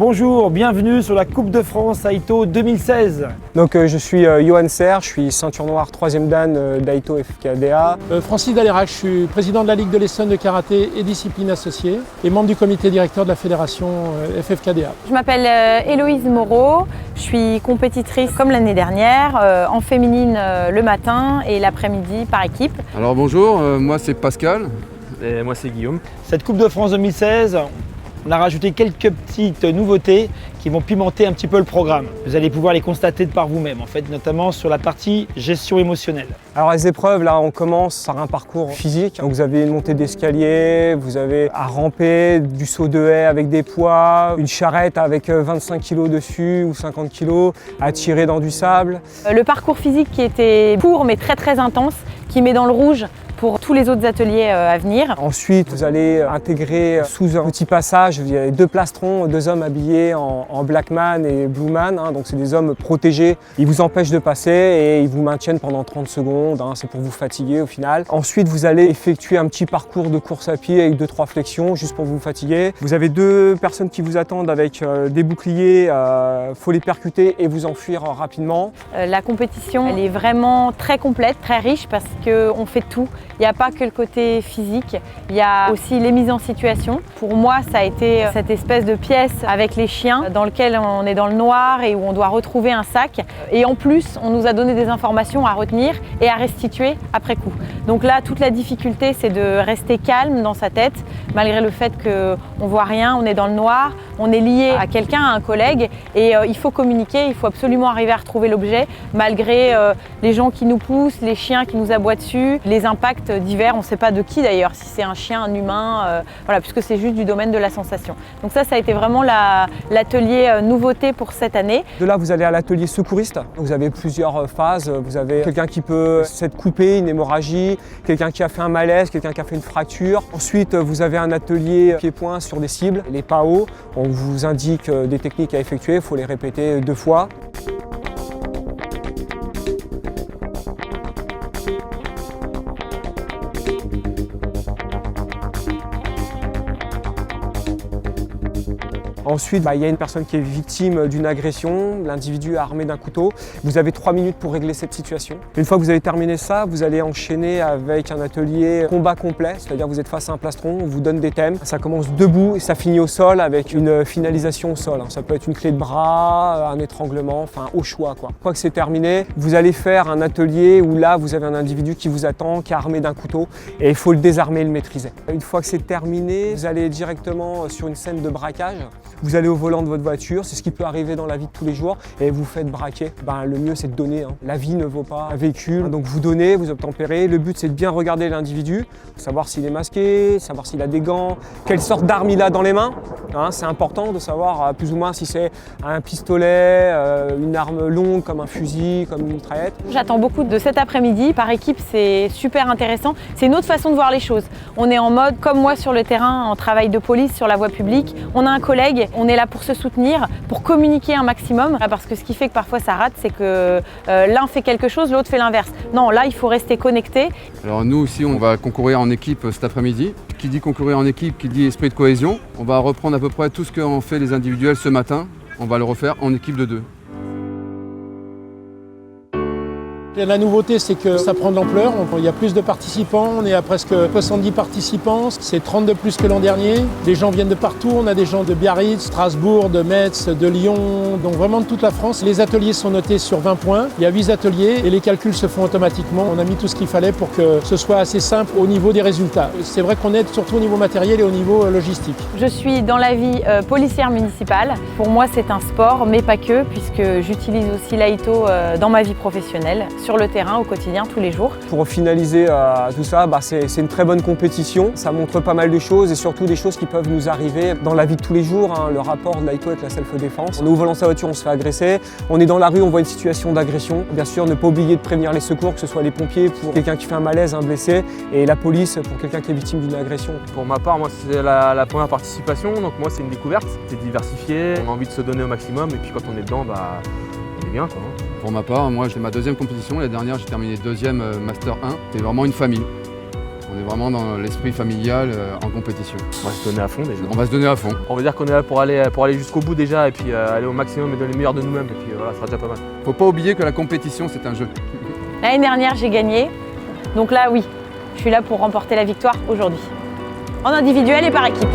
Bonjour, bienvenue sur la Coupe de France Aito 2016. Donc je suis Johan Serre, je suis ceinture noire 3e dan d'Aito FFKDA. Francis Dalérac, je suis président de la Ligue de l'Essonne de karaté et discipline associée et membre du comité directeur de la fédération FFKDA. Je m'appelle Héloïse Moreau, je suis compétitrice comme l'année dernière, en féminine le matin et l'après-midi par équipe. Alors bonjour, moi c'est Pascal. Et moi c'est Guillaume. Cette Coupe de France 2016, on a rajouté quelques petites nouveautés qui vont pimenter un petit peu le programme. Vous allez pouvoir les constater de par vous-même, en fait, notamment sur la partie gestion émotionnelle. Alors les épreuves, là on commence par un parcours physique. Donc vous avez une montée d'escalier, vous avez à ramper, du saut de haie avec des poids, une charrette avec 25 kg dessus ou 50 kg, à tirer dans du sable. Le parcours physique qui était court mais très intense, qui met dans le rouge pour tous les autres ateliers à venir. Ensuite, vous allez intégrer sous un petit passage, il y a 2 plastrons, 2 hommes habillés en Blackman et Blueman, donc c'est des hommes protégés. Ils vous empêchent de passer et ils vous maintiennent pendant 30 secondes, c'est pour vous fatiguer au final. Ensuite, vous allez effectuer un petit parcours de course à pied avec 2-3 flexions, juste pour vous fatiguer. Vous avez 2 personnes qui vous attendent avec des boucliers, faut les percuter et vous enfuir rapidement. La compétition, elle est vraiment très complète, très riche parce qu'on fait tout. Il n'y a pas que le côté physique, il y a aussi les mises en situation. Pour moi, ça a été cette espèce de pièce avec les chiens dans lequel on est dans le noir et où on doit retrouver un sac. Et en plus, on nous a donné des informations à retenir et à restituer après coup. Donc là, toute la difficulté, c'est de rester calme dans sa tête, malgré le fait qu'on ne voit rien, on est dans le noir, on est lié à quelqu'un, à un collègue, et il faut communiquer, il faut absolument arriver à retrouver l'objet, malgré les gens qui nous poussent, les chiens qui nous aboient dessus, les impacts divers, on ne sait pas de qui d'ailleurs, si c'est un chien, un humain, voilà, puisque c'est juste du domaine de la sensation. Donc ça a été vraiment l'atelier nouveauté pour cette année. De là, vous allez à l'atelier secouriste. Vous avez plusieurs phases. Vous avez quelqu'un qui peut s'être coupé, une hémorragie, quelqu'un qui a fait un malaise, quelqu'un qui a fait une fracture. Ensuite, vous avez un atelier pied-point sur des cibles, les PAO. On vous indique des techniques à effectuer, il faut les répéter 2 fois. Ensuite, il y a une personne qui est victime d'une agression, l'individu est armé d'un couteau. Vous avez 3 minutes pour régler cette situation. Une fois que vous avez terminé ça, vous allez enchaîner avec un atelier combat complet, c'est-à-dire que vous êtes face à un plastron, on vous donne des thèmes. Ça commence debout et ça finit au sol avec une finalisation au sol. Ça peut être une clé de bras, un étranglement, enfin au choix. Une fois que c'est terminé, vous allez faire un atelier où là, vous avez un individu qui vous attend, qui est armé d'un couteau et il faut le désarmer et le maîtriser. Une fois que c'est terminé, vous allez directement sur une scène de braquage. Vous allez au volant de votre voiture, c'est ce qui peut arriver dans la vie de tous les jours, et vous faites braquer. Le mieux c'est de donner. La vie ne vaut pas un véhicule, donc vous donnez, vous obtempérez. Le but c'est de bien regarder l'individu, savoir s'il est masqué, savoir s'il a des gants, quelle sorte d'arme il a dans les mains. C'est important de savoir plus ou moins si c'est un pistolet, une arme longue comme un fusil, comme une mitraillette. J'attends beaucoup de cet après-midi. Par équipe, c'est super intéressant. C'est une autre façon de voir les choses. On est en mode, comme moi sur le terrain, en travail de police, sur la voie publique. On a un collègue, on est là pour se soutenir, pour communiquer un maximum. Parce que ce qui fait que parfois ça rate, c'est que l'un fait quelque chose, l'autre fait l'inverse. Non, là, il faut rester connecté. Alors nous aussi, on va concourir en équipe cet après-midi. Qui dit concourir en équipe, qui dit esprit de cohésion. On va reprendre à peu près tout ce qu'ont fait les individuels ce matin. On va le refaire en équipe de 2. La nouveauté, c'est que ça prend de l'ampleur. Il y a plus de participants, on est à presque 70 participants. C'est 30 de plus que l'an dernier. Les gens viennent de partout. On a des gens de Biarritz, Strasbourg, de Metz, de Lyon, donc vraiment de toute la France. Les ateliers sont notés sur 20 points. Il y a 8 ateliers et les calculs se font automatiquement. On a mis tout ce qu'il fallait pour que ce soit assez simple au niveau des résultats. C'est vrai qu'on aide surtout au niveau matériel et au niveau logistique. Je suis dans la vie policière municipale. Pour moi, c'est un sport, mais pas que, puisque j'utilise aussi l'Aito dans ma vie professionnelle, sur le terrain, au quotidien, tous les jours. Pour finaliser tout ça, c'est une très bonne compétition. Ça montre pas mal de choses et surtout des choses qui peuvent nous arriver dans la vie de tous les jours. Le rapport de l'Aito avec la self-défense. On est au volant de sa voiture, on se fait agresser. On est dans la rue, on voit une situation d'agression. Bien sûr, ne pas oublier de prévenir les secours, que ce soit les pompiers pour quelqu'un qui fait un malaise, un blessé, et la police pour quelqu'un qui est victime d'une agression. Pour ma part, moi c'est la première participation, donc moi c'est une découverte. C'est diversifié, on a envie de se donner au maximum et puis quand on est dedans, on est bien quoi. Pour ma part, moi c'est ma 2e compétition. La dernière, j'ai terminé 2e Master 1. C'est vraiment une famille. On est vraiment dans l'esprit familial en compétition. On va se donner à fond déjà. On va se donner à fond. On va dire qu'on est là pour aller jusqu'au bout déjà et puis aller au maximum et donner le meilleur de nous-mêmes. Et puis voilà, ça sera déjà pas mal. Faut pas oublier que la compétition, c'est un jeu. L'année dernière, j'ai gagné. Donc là, oui, je suis là pour remporter la victoire aujourd'hui. En individuel et par équipe.